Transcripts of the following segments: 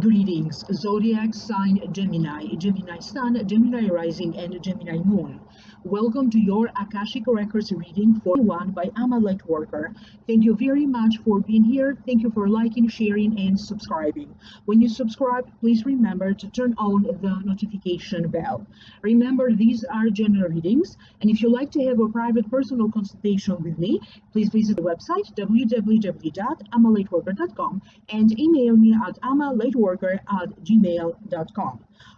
Greetings, Zodiac sign Gemini, Gemini Sun, Gemini Rising, and Gemini Moon. Welcome to your Akashic Records reading for one by I'm a Lightworker. Thank you very much for being here. Thank you for liking, sharing, and subscribing. When you subscribe, please remember to turn on the notification bell. Remember, these are general readings, and if you'd like to have a private personal consultation with me, please visit the website www.amalightworker.com and email me at amalightworker@gmail.com.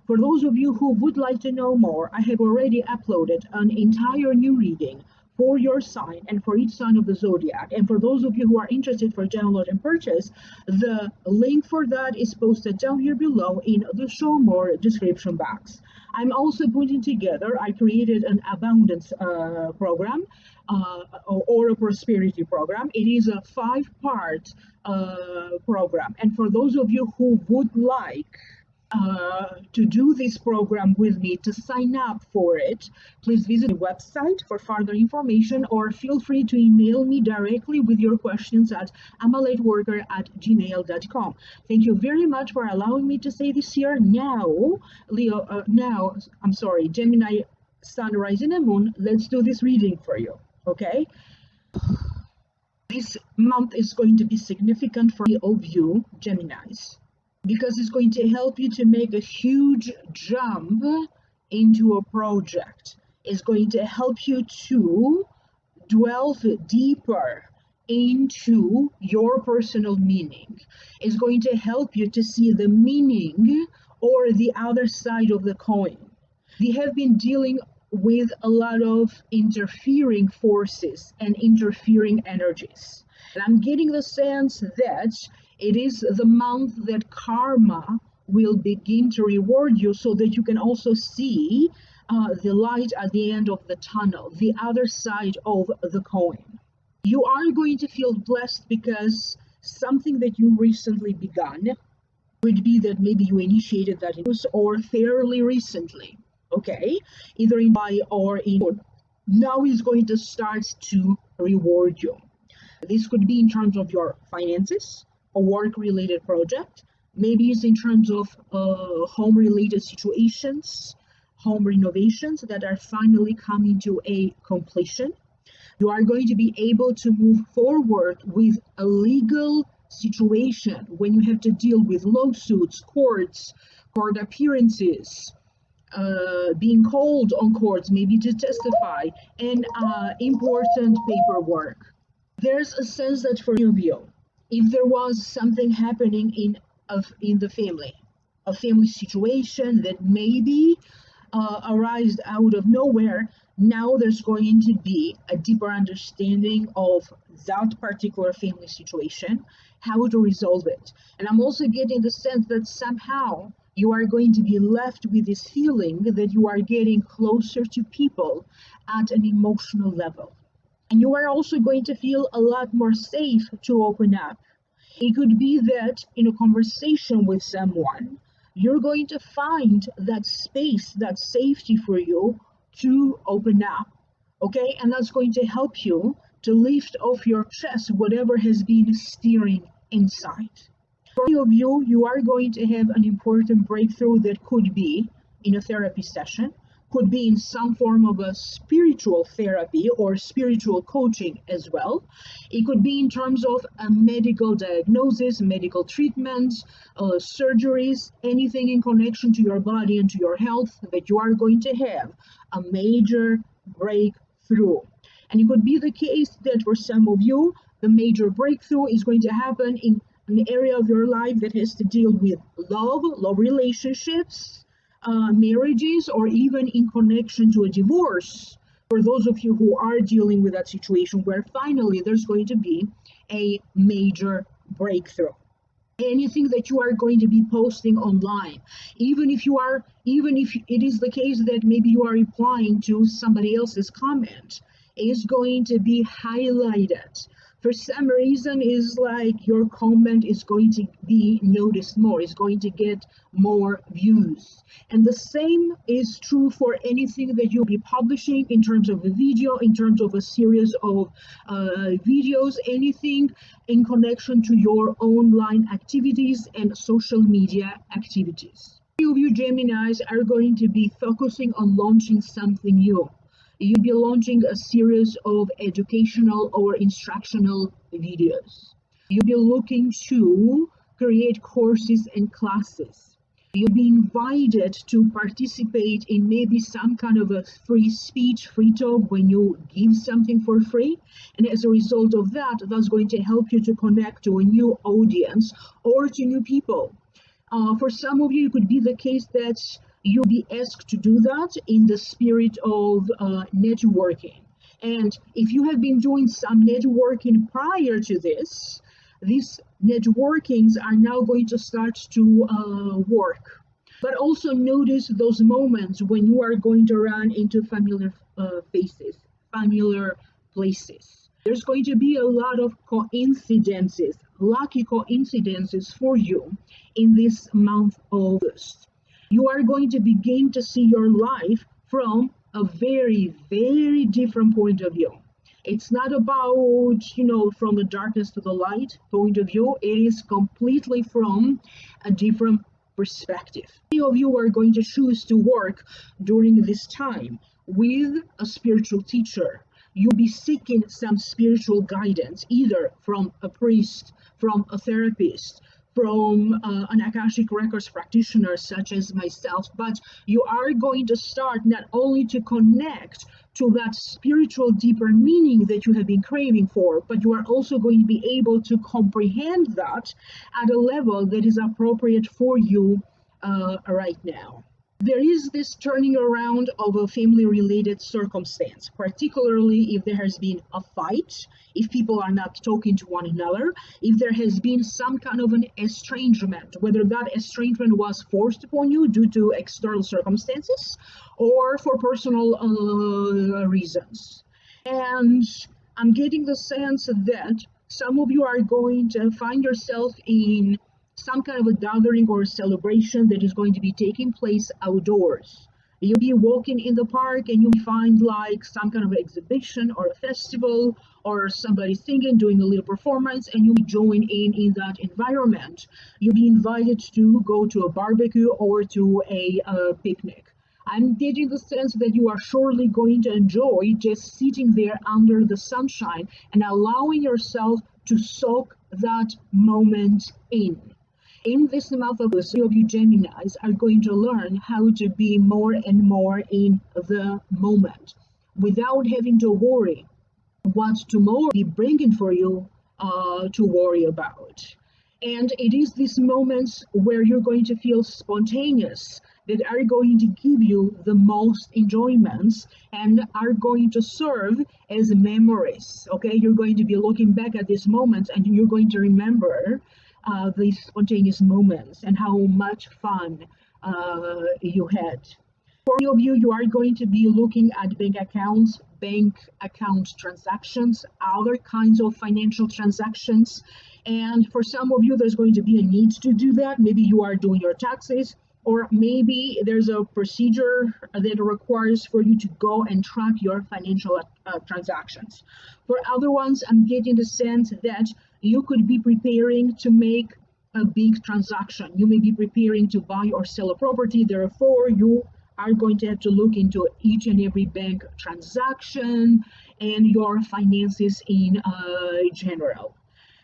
For those of you who would like to know more, I have already uploaded an entire new reading for your sign and for each sign of the zodiac. And for those of you who are interested for download and purchase, the link for that is posted down here below in the show more description box. I'm also putting together, I created an abundance program or a prosperity program. It is a 5-part program. And for those of you who would like to do this program with me, to sign up for it, please visit the website for further information, or feel free to email me directly with your questions at amalightworker@gmail.com. Thank you very much for allowing me to say this here. Now, Gemini, Sun, Rising, and Moon, let's do this reading for you, okay? This month is going to be significant for all of you, Geminis, because it's going to help you to make a huge jump into a project. It's going to help you to delve deeper into your personal meaning. It's going to help you to see the meaning or the other side of the coin. We have been dealing with a lot of interfering forces and interfering energies. And I'm getting the sense that it is the month that karma will begin to reward you, so that you can also see the light at the end of the tunnel, the other side of the coin. You are going to feel blessed because something that you recently begun would be that maybe you initiated that or fairly recently, okay? Either in by or in now is going to start to reward you. This could be in terms of your finances, a work-related project. Maybe it's in terms of home-related situations, home renovations that are finally coming to a completion. You are going to be able to move forward with a legal situation when you have to deal with lawsuits, court appearances, being called on courts, maybe to testify, and important paperwork. There's a sense that for you, if there was something happening in the family, a family situation that maybe arose out of nowhere, now there's going to be a deeper understanding of that particular family situation, how to resolve it. And I'm also getting the sense that somehow you are going to be left with this feeling that you are getting closer to people at an emotional level. And you are also going to feel a lot more safe to open up. It could be that in a conversation with someone, you're going to find that space, that safety for you to open up, okay? And that's going to help you to lift off your chest whatever has been steering inside. For many of you, you are going to have an important breakthrough that could be in a therapy session, could be in some form of a spiritual therapy or spiritual coaching as well. It could be in terms of a medical diagnosis, medical treatment, surgeries, anything in connection to your body and to your health, that you are going to have a major breakthrough. And it could be the case that for some of you, the major breakthrough is going to happen in an area of your life that has to deal with love relationships, marriages, or even in connection to a divorce. For those of you who are dealing with that situation where finally there's going to be a major breakthrough. Anything that you are going to be posting online, even if it is the case that maybe you are replying to somebody else's comment, is going to be highlighted For some reason, is like your comment is going to be noticed more, is going to get more views. And the same is true for anything that you'll be publishing in terms of a video, in terms of a series of videos, anything in connection to your online activities and social media activities. Many of you Geminis are going to be focusing on launching something new. You'll be launching a series of educational or instructional videos. You'll be looking to create courses and classes. You'll be invited to participate in maybe some kind of a free speech, free talk when you give something for free. And as a result of that, that's going to help you to connect to a new audience or to new people. For some of you, it could be the case that you'll be asked to do that in the spirit of networking. And if you have been doing some networking prior to this, these networkings are now going to start to work. But also notice those moments when you are going to run into familiar faces, familiar places. There's going to be a lot of coincidences, lucky coincidences for you in this month of August. You are going to begin to see your life from a very, very different point of view. It's not about, from the darkness to the light point of view. It is completely from a different perspective. Many of you are going to choose to work during this time with a spiritual teacher. You'll be seeking some spiritual guidance, either from a priest, from a therapist, from an Akashic Records practitioner such as myself, but you are going to start not only to connect to that spiritual deeper meaning that you have been craving for, but you are also going to be able to comprehend that at a level that is appropriate for you right now. There is this turning around of a family-related circumstance, particularly if there has been a fight, if people are not talking to one another, if there has been some kind of an estrangement, whether that estrangement was forced upon you due to external circumstances or for personal reasons. And I'm getting the sense that some of you are going to find yourself in some kind of a gathering or a celebration that is going to be taking place outdoors. You'll be walking in the park and you'll find like some kind of exhibition or a festival or somebody singing, doing a little performance, and you'll join in that environment. You'll be invited to go to a barbecue or to a picnic. I'm getting the sense that you are surely going to enjoy just sitting there under the sunshine and allowing yourself to soak that moment in. In this month of August, you Geminis are going to learn how to be more and more in the moment without having to worry what tomorrow will be bringing for you to worry about. And it is these moments where you're going to feel spontaneous that are going to give you the most enjoyments and are going to serve as memories. Okay, you're going to be looking back at these moments and you're going to remember these spontaneous moments and how much fun you had. For many of you, you are going to be looking at bank account transactions, other kinds of financial transactions. And for some of you, there's going to be a need to do that. Maybe you are doing your taxes, or maybe there's a procedure that requires for you to go and track your financial transactions. For other ones, I'm getting the sense that you could be preparing to make a big transaction. You may be preparing to buy or sell a property. Therefore, you are going to have to look into each and every bank transaction and your finances in general.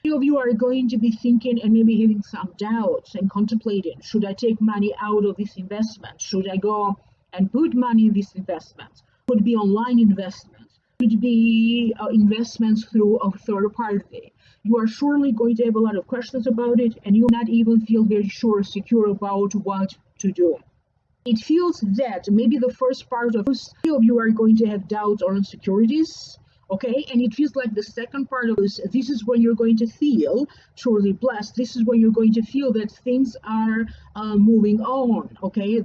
Many of you are going to be thinking and maybe having some doubts and contemplating, should I take money out of this investment? Should I go and put money in this investment? Could be online investments, could be investments through a third party. You are surely going to have a lot of questions about it, and you will not even feel very sure or secure about what to do. It feels that maybe the first part of this, many of you are going to have doubts or insecurities, Okay, and it feels like the second part of this is when you're going to feel truly blessed. This is when you're going to feel that things are moving on. Okay,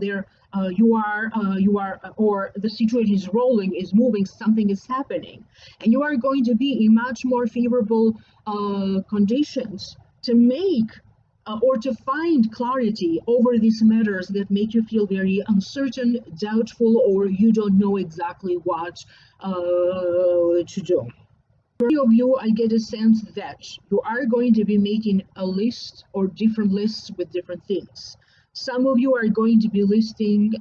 or the situation is rolling, is moving, something is happening, and you are going to be in much more favorable conditions to make or to find clarity over these matters that make you feel very uncertain, doubtful, or you don't know exactly what to do. For many of you, I get a sense that you are going to be making a list or different lists with different things. Some of you are going to be listing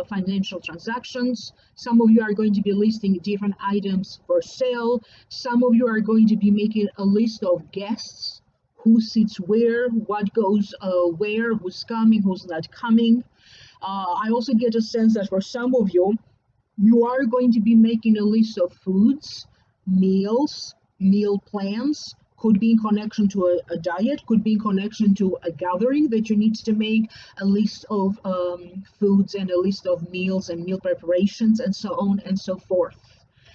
financial transactions. Some of you are going to be listing different items for sale. Some of you are going to be making a list of guests, who sits where, what goes where, who's coming, who's not coming. I also get a sense that for some of you, you are going to be making a list of foods, meals, meal plans, could be in connection to a diet, could be in connection to a gathering that you need to make a list of foods and a list of meals and meal preparations and so on and so forth.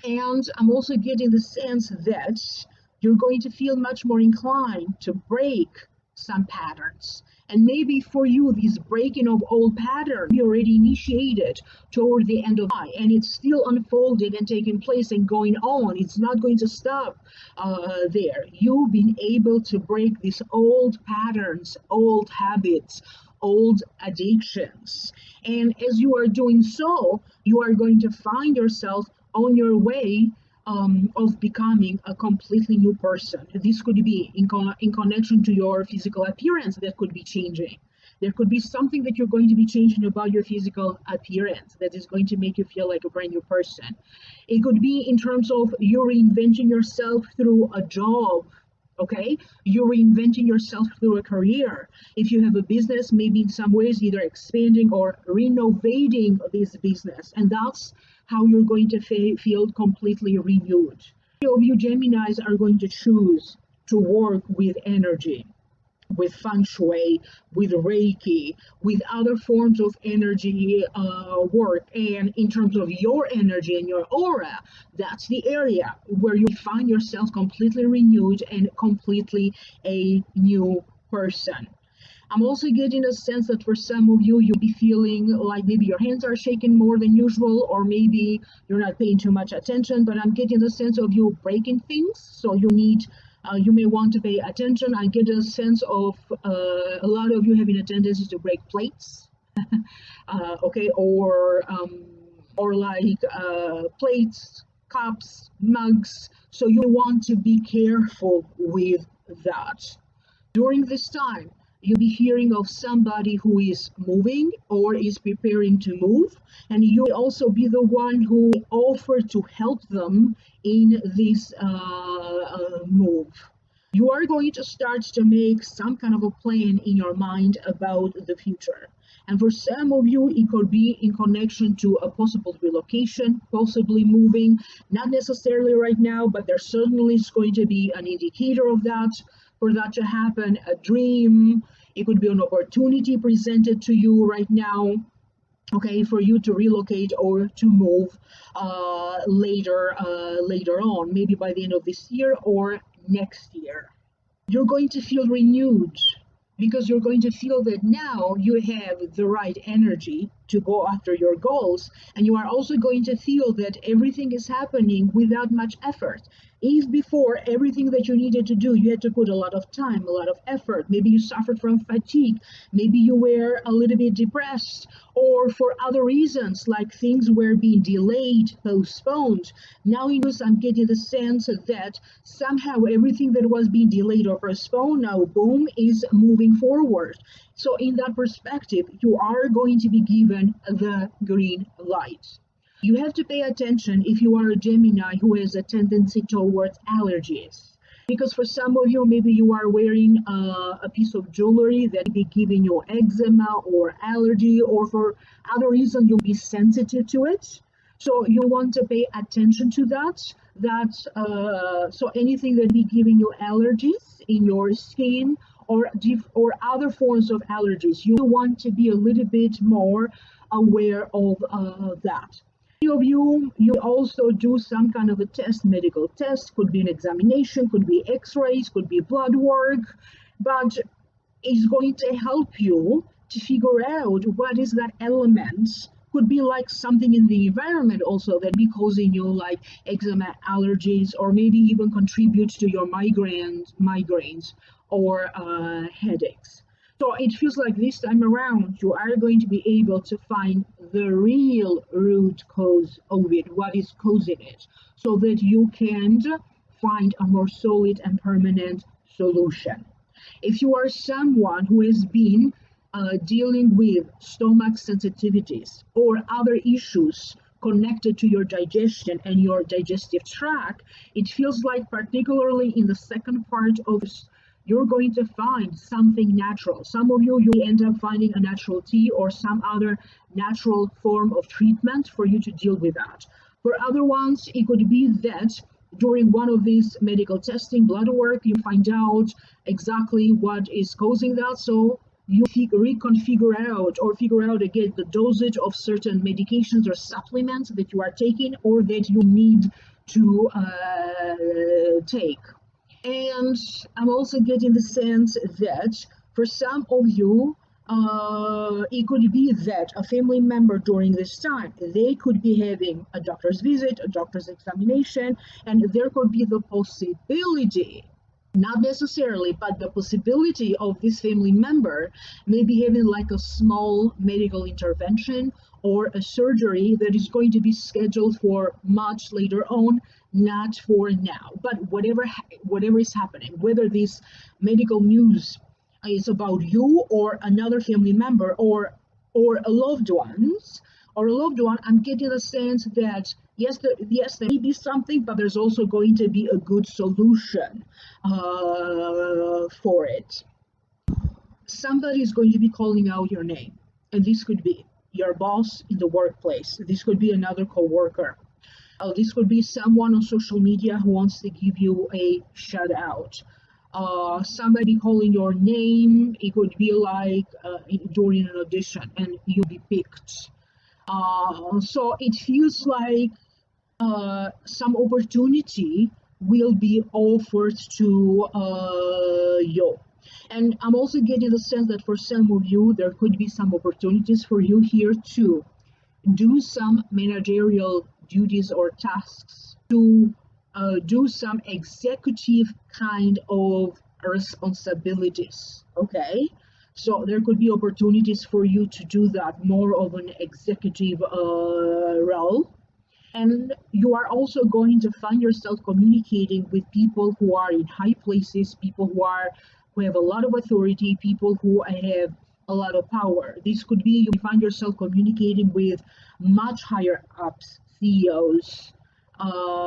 And I'm also getting the sense that you're going to feel much more inclined to break some patterns. And maybe for you, this breaking of old patterns you already initiated toward the end of July, and it's still unfolding and taking place and going on. It's not going to stop there. You've been able to break these old patterns, old habits, old addictions. And as you are doing so, you are going to find yourself on your way of becoming a completely new person. This could be in connection to your physical appearance that could be changing. There could be something that you're going to be changing about your physical appearance that is going to make you feel like a brand new person. It could be in terms of you reinventing yourself through a job. Okay, you're reinventing yourself through a career. If you have a business, maybe in some ways either expanding or renovating this business, and that's how you're going to feel completely renewed. Many of you Geminis are going to choose to work with energy, with feng shui, with Reiki, with other forms of energy work. And in terms of your energy and your aura, that's the area where you find yourself completely renewed and completely a new person. I'm also getting a sense that for some of you, you'll be feeling like maybe your hands are shaking more than usual, or maybe you're not paying too much attention, but I'm getting the sense of you breaking things. So you may want to pay attention. I get a sense of a lot of you having a tendency to break plates, okay, or like plates, cups, mugs. So you want to be careful with that. During this time, you'll be hearing of somebody who is moving or is preparing to move, and you'll also be the one who offered to help them in this move. You are going to start to make some kind of a plan in your mind about the future. And for some of you, it could be in connection to a possible relocation, possibly moving, not necessarily right now, but there certainly is going to be an indicator of that. For that to happen, a dream, it could be an opportunity presented to you right now, okay, for you to relocate or to move later on, maybe by the end of this year or next year. You're going to feel renewed because you're going to feel that now you have the right energy to go after your goals, and you are also going to feel that everything is happening without much effort. If before, everything that you needed to do, you had to put a lot of time, a lot of effort. Maybe you suffered from fatigue. Maybe you were a little bit depressed, or for other reasons, like things were being delayed, postponed. Now I'm getting the sense that somehow everything that was being delayed or postponed now, boom, is moving forward. So in that perspective, you are going to be given the green light. You have to pay attention if you are a Gemini who has a tendency towards allergies. Because for some of you, maybe you are wearing a piece of jewelry that may be giving you eczema or allergy, or for other reason you'll be sensitive to it. So you want to pay attention to that. So anything that be giving you allergies in your skin or other forms of allergies, you want to be a little bit more aware of that. of you also do some kind of a test, medical test, could be an examination, could be x-rays, could be blood work, but it's going to help you to figure out what is that element. Could be like something in the environment also that be causing you like eczema, allergies, or maybe even contribute to your migraines or headaches. So it feels like this time around you are going to be able to find the real root cause of it, what is causing it, so that you can find a more solid and permanent solution. If you are someone who has been dealing with stomach sensitivities or other issues connected to your digestion and your digestive tract, it feels like particularly in the second part of this, you're going to find something natural. Some of you end up finding a natural tea or some other natural form of treatment for you to deal with that. For other ones, it could be that during one of these medical testing, blood work, you find out exactly what is causing that. So you reconfigure out or figure out again the dosage of certain medications or supplements that you are taking or that you need to take. And I'm also getting the sense that for some of you, it could be that a family member during this time, they could be having a doctor's visit, a doctor's examination, and there could be the possibility, not necessarily, but the possibility of this family member maybe having like a small medical intervention or a surgery that is going to be scheduled for much later on, not for now. But whatever is happening, whether this medical news is about you or another family member or a loved one, I'm getting the sense that yes, there may be something, but there's also going to be a good solution for it. Somebody is going to be calling out your name, and this could be your boss in the workplace. This could be another coworker. This could be someone on social media who wants to give you a shout out. Somebody calling your name. It could be like during an audition and you'll be picked. So it feels like some opportunity will be offered to you. And I'm also getting the sense that for some of you, there could be some opportunities for you here to do some managerial duties or tasks, to do some executive kind of responsibilities, okay? So there could be opportunities for you to do that, more of an executive role. And you are also going to find yourself communicating with people who are in high places, people who have a lot of authority, people who have a lot of power. This could be you find yourself communicating with much higher ups, CEOs,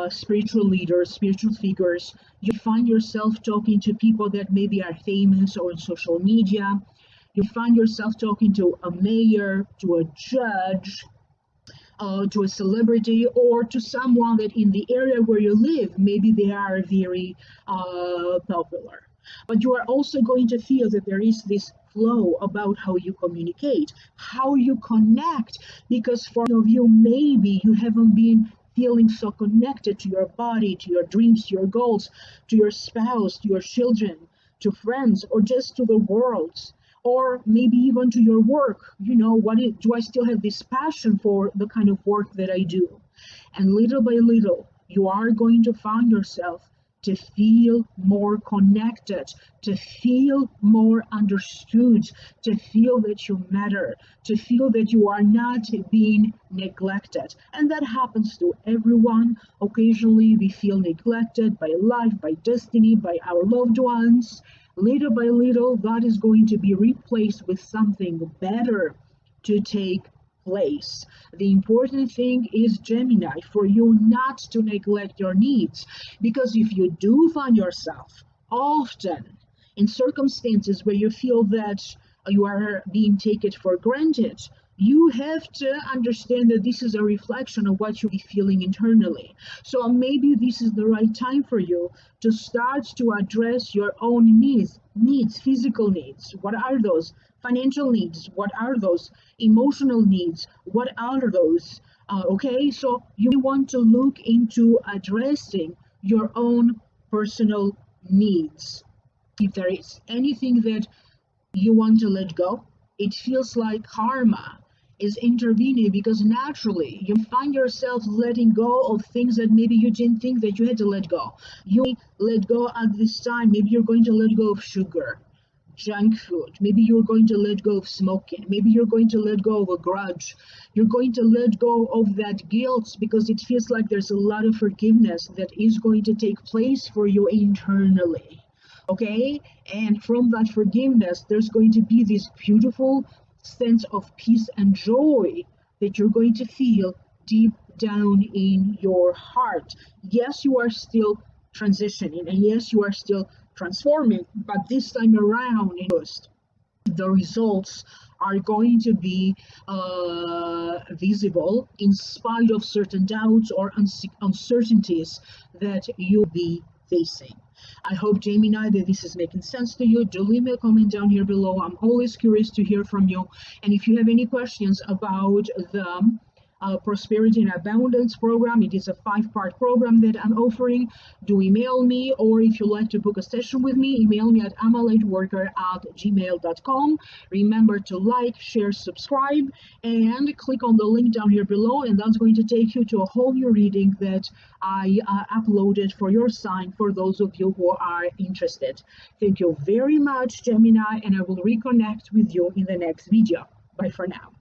spiritual leaders, spiritual figures. You find yourself talking to people that maybe are famous or on social media. You find yourself talking to a mayor, to a judge, to a celebrity, or to someone that in the area where you live, maybe they are very popular. But you are also going to feel that there is this flow about how you communicate, how you connect, because for some of you, maybe you haven't been feeling so connected to your body, to your dreams, to your goals, to your spouse, to your children, to friends, or just to the world, or maybe even to your work. You know, do I still have this passion for the kind of work that I do? And little by little, you are going to find yourself to feel more connected, to feel more understood, to feel that you matter, to feel that you are not being neglected. And that happens to everyone. Occasionally we feel neglected by life, by destiny, by our loved ones. Little by little, that is going to be replaced with something better to take place. The important thing is, Gemini, for you not to neglect your needs, because if you do find yourself often in circumstances where you feel that you are being taken for granted, you have to understand that this is a reflection of what you'll be feeling internally. So maybe this is the right time for you to start to address your own needs, physical needs. What are those? Financial needs. What are those? Emotional needs. What are those? Okay, so you want to look into addressing your own personal needs. If there is anything that you want to let go, it feels like karma is intervening, because naturally you find yourself letting go of things that maybe you didn't think that you had to let go. You may let go at this time. Maybe you're going to let go of sugar, junk food. Maybe you're going to let go of smoking. Maybe you're going to let go of a grudge. You're going to let go of that guilt, because it feels like there's a lot of forgiveness that is going to take place for you internally. Okay? And from that forgiveness, there's going to be this beautiful sense of peace and joy that you're going to feel deep down in your heart. Yes, you are still transitioning, and yes, you are still transforming, but this time around, the results are going to be visible in spite of certain doubts or uncertainties that you'll be facing. I hope, Gemini, that this is making sense to you. Do leave me a comment down here below. I'm always curious to hear from you. And if you have any questions about the Prosperity and Abundance program, it is a 5-part program that I'm offering. Do email me, or if you'd like to book a session with me, email me at amalightworker@gmail.com. Remember to like, share, subscribe, and click on the link down here below, and that's going to take you to a whole new reading that I uploaded for your sign, for those of you who are interested. Thank you very much, Gemini, and I will reconnect with you in the next video. Bye for now.